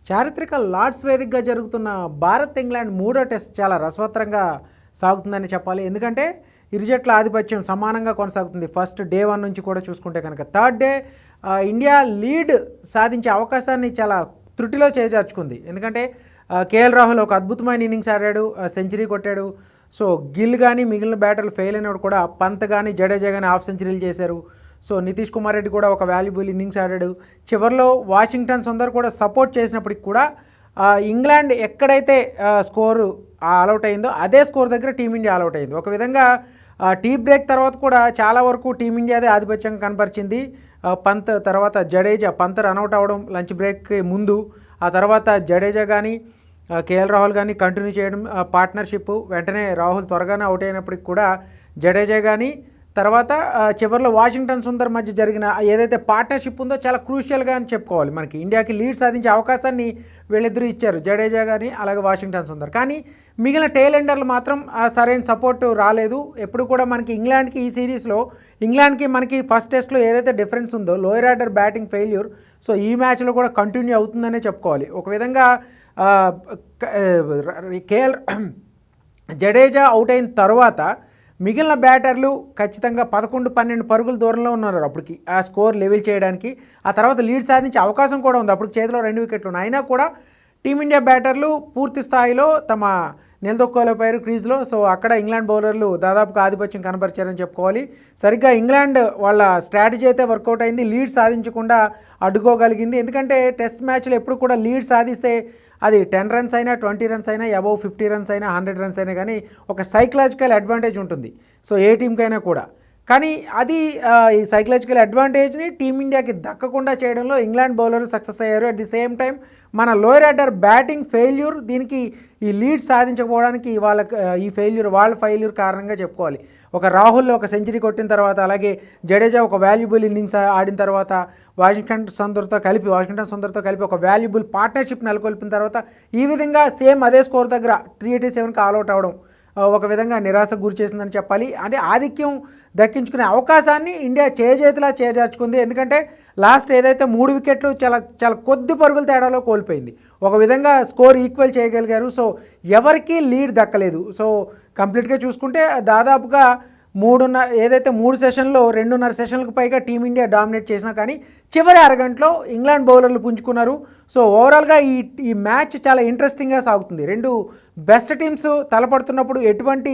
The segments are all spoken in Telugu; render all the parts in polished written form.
చారిత్రక లార్డ్స్ వేదికగా జరుగుతున్న భారత్ ఇంగ్లాండ్ మూడో టెస్ట్ చాలా రసవత్తరంగా సాగుతుందని చెప్పాలి. ఎందుకంటే ఇరు జట్ల ఆధిపత్యం సమానంగా కొనసాగుతుంది. ఫస్ట్ డే 1 నుంచి కూడా చూసుకుంటే కనుక థర్డ్ డే ఇండియా లీడ్ సాధించే అవకాశాన్ని చాలా త్రుటిలో చేజార్చుకుంది. ఎందుకంటే కేఎల్ రాహుల్ ఒక అద్భుతమైన ఇన్నింగ్స్ ఆడాడు, సెంచరీ కొట్టాడు. సో గిల్ కానీ మిగిలిన బ్యాటర్లు ఫెయిల్ అయినప్పుడు కూడా పంత్ కానీ జడేజా కానీ హాఫ్ సెంచరీలు చేశారు. సో నితీష్ కుమార్ రెడ్డి కూడా ఒక వాల్యుబుల్ ఇన్నింగ్స్ ఆడాడు. చివరిలో వాషింగ్టన్ సుందర్ కూడా సపోర్ట్ చేసినప్పటికి కూడా ఇంగ్లాండ్ ఎక్కడైతే స్కోరు ఆల్అవుట్ అయిందో అదే స్కోర్ దగ్గర టీమిండియా ఆల్అవుట్ అయింది. ఒక విధంగా టీ బ్రేక్ తర్వాత కూడా చాలా వరకు టీమిండియాదే ఆధిపత్యంగా కనపరిచింది. పంత్ తర్వాత జడేజా, పంత్ రన్అట్ అవ్వడం లంచ్ బ్రేక్కి ముందు, ఆ తర్వాత జడేజా కానీ కేఎల్ రాహుల్ కానీ కంటిన్యూ చేయడం పార్ట్నర్షిప్, వెంటనే రాహుల్ త్వరగానే అవుట్ అయినప్పటికి కూడా జడేజా కానీ తర్వాత చివరిలో వాషింగ్టన్ సుందర్ మధ్య జరిగిన ఏదైతే పార్ట్నర్షిప్ ఉందో చాలా క్రూషియల్గా అని చెప్పుకోవాలి. మనకి ఇండియాకి లీడ్ సాధించే అవకాశాన్ని వీళ్ళిద్దరూ ఇచ్చారు, జడేజా కానీ అలాగే వాషింగ్టన్ సుందర్. కానీ మిగిలిన టెయిల్ ఎండర్లు మాత్రం సరైన సపోర్ట్ రాలేదు. ఎప్పుడు కూడా మనకి ఇంగ్లాండ్కి ఈ సిరీస్లో ఇంగ్లాండ్కి మనకి ఫస్ట్ టెస్ట్లో ఏదైతే డిఫరెన్స్ ఉందో lower order batting failure, so ఈ మ్యాచ్లో కూడా కంటిన్యూ అవుతుందనే చెప్పుకోవాలి. ఒక విధంగా జడేజా అవుట్ అయిన తర్వాత మిగిలిన బ్యాటర్లు ఖచ్చితంగా 11-12 పరుగుల దూరంలో ఉన్నారు అప్పటికి ఆ స్కోర్ లెవెల్ చేయడానికి. ఆ తర్వాత లీడ్ సాధించే అవకాశం కూడా ఉంది, అప్పుడు చేతిలో 2 వికెట్లు ఉన్నాయి. అయినా కూడా టీమిండియా బ్యాటర్లు పూర్తి స్థాయిలో తమ నిలదొక్కోలేకపోయారు క్రీజ్లో. సో అక్కడ ఇంగ్లాండ్ బౌలర్లు దాదాపుగా ఆధిపత్యం కనబరిచారని చెప్పుకోవాలి. సరిగ్గా ఇంగ్లాండ్ వాళ్ళ స్ట్రాటజీ అయితే వర్కౌట్ అయింది, లీడ్ సాధించకుండా అడ్డుకోగలిగింది. ఎందుకంటే టెస్ట్ మ్యాచ్లో ఎప్పుడు కూడా లీడ్ సాధిస్తే అది 10 రన్స్ అయినా 20 రన్స్ అయినా అబౌవ్ 50 రన్స్ అయినా 100 రన్స్ అయినా కానీ ఒక సైకలాజికల్ అడ్వాంటేజ్ ఉంటుంది సో ఏ టీంకైనా కూడా. కానీ అది ఈ సైకలాజికల్ అడ్వాంటేజ్ని టీమిండియాకి దక్కకుండా చేయడంలో ఇంగ్లాండ్ బౌలర్లు సక్సెస్ అయ్యారు. అట్ ది సేమ్ టైం మన లోయర్ ఆర్డర్ బ్యాటింగ్ ఫెయిల్యూర్ దీనికి ఈ లీడ్ సాధించకపోవడానికి ఈ వాళ్ళ ఫెయిల్యూర్ కారణంగా చెప్పుకోవాలి. ఒక రాహుల్ ఒక సెంచరీ కొట్టిన తర్వాత, అలాగే జడేజా ఒక వాల్యుబుల్ ఇన్నింగ్స్ ఆడిన తర్వాత, వాషింగ్టన్ సుందర్తో కలిపి ఒక వాల్యుబుల్ పార్ట్నర్షిప్ నెలకొల్పిన తర్వాత ఈ విధంగా సేమ్ అదే స్కోర్ దగ్గర 387కి ఆల్అవుట్ అవ్వడం ఒక విధంగా నిరాశకు గురి చేసిందని చెప్పాలి. అంటే ఆధిక్యం దక్కించుకునే అవకాశాన్ని ఇండియా చేజేతిలా చేజార్చుకుంది. ఎందుకంటే లాస్ట్ ఏదైతే 3 వికెట్లు చాలా కొద్ది పరుగుల తేడాలో కోల్పోయింది. ఒక విధంగా స్కోర్ ఈక్వల్ చేయగలిగారు. సో ఎవరికీ లీడ్ దక్కలేదు. సో కంప్లీట్గా చూసుకుంటే దాదాపుగా 3 సెషన్లో 2.5 సెషన్లకు పైగా టీమిండియా డామినేట్ చేసినా కానీ చివరి అరగంటలో ఇంగ్లాండ్ బౌలర్లు పుంజుకున్నారు. సో ఓవరాల్గా ఈ మ్యాచ్ చాలా ఇంట్రెస్టింగ్గా సాగుతుంది. 2 బెస్ట్ టీమ్స్ తలపడుతున్నప్పుడు ఎటువంటి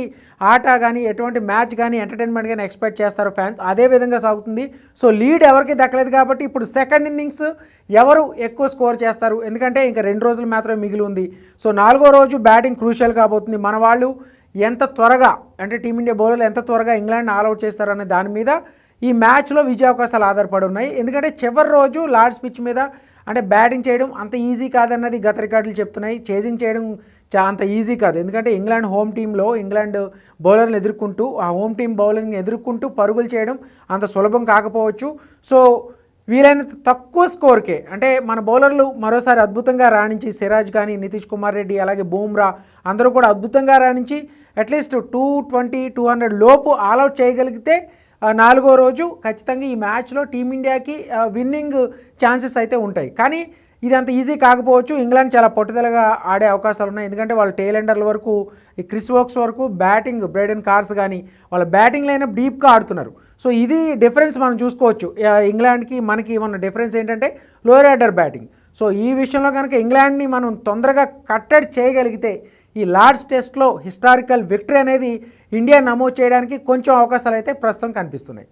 ఆట కానీ ఎటువంటి మ్యాచ్ కానీ ఎంటర్టైన్మెంట్ కానీ ఎక్స్పెక్ట్ చేస్తారు ఫ్యాన్స్, అదే విధంగా సాగుతుంది. సో లీడ్ ఎవరికి దక్కలేదు కాబట్టి ఇప్పుడు సెకండ్ ఇన్నింగ్స్ ఎవరు ఎక్కువ స్కోర్ చేస్తారు, ఎందుకంటే ఇంకా 2 రోజులు మాత్రమే మిగిలి ఉంది. సో 4వ రోజు బ్యాటింగ్ క్రూషియల్ కాబోతుంది. మన వాళ్ళు ఎంత త్వరగా, అంటే టీమిండియా బౌలర్లు ఎంత త్వరగా ఇంగ్లాండ్ ఆల్అవుట్ చేస్తారనే దాని మీద ఈ మ్యాచ్లో విజయ అవకాశాలు ఆధారపడి ఉన్నాయి. ఎందుకంటే చివరి రోజు లార్డ్స్ పిచ్ మీద అంటే బ్యాటింగ్ చేయడం అంత ఈజీ కాదన్నది గత రికార్డులు చెప్తున్నాయి. చేజింగ్ చేయడం అంత ఈజీ కాదు, ఎందుకంటే ఇంగ్లాండ్ హోమ్ టీంలో ఇంగ్లాండ్ బౌలర్ని ఎదుర్కొంటూ ఆ హోమ్ టీం బౌలర్ని ఎదుర్కొంటూ పరుగులు చేయడం అంత సులభం కాకపోవచ్చు. సో వీలైనంత తక్కువ స్కోర్కే, అంటే మన బౌలర్లు మరోసారి అద్భుతంగా రాణించి సిరాజ్ కానీ నితీష్ కుమార్ రెడ్డి అలాగే బూమ్రా అందరూ కూడా అద్భుతంగా రాణించి అట్లీస్ట్ 220-200 లోపు ఆల్అవుట్ చేయగలిగితే 4వ రోజు ఖచ్చితంగా ఈ మ్యాచ్లో టీమిండియాకి విన్నింగ్ ఛాన్సెస్ అయితే ఉంటాయి. కానీ ఇది అంత ఈజీ కాకపోవచ్చు. ఇంగ్లాండ్ చాలా పట్టుదలగా ఆడే అవకాశాలు ఉన్నాయి, ఎందుకంటే వాళ్ళ టెయిల్ ఎండర్ల వరకు ఈ క్రిస్ వోక్స్ వరకు బ్యాటింగ్ బ్రైడెన్ కార్స్ కానీ వాళ్ళ బ్యాటింగ్ లైనప్ డీప్గా ఆడుతున్నారు. సో ఇది డిఫరెన్స్ మనం చూసుకోవచ్చు. ఇంగ్లాండ్కి మనకి ఉన్న డిఫరెన్స్ ఏంటంటే లోయర్ ఆర్డర్ బ్యాటింగ్. సో ఈ విషయంలో కనుక ఇంగ్లాండ్ని మనం తొందరగా కట్టడి చేయగలిగితే ఈ లార్డ్స్ టెస్ట్లో హిస్టారికల్ విక్టరీ అనేది ఇండియా నమోదు చేయడానికి కొంచెం అవకాశాలు అయితే ప్రస్తుతం కనిపిస్తున్నాయి.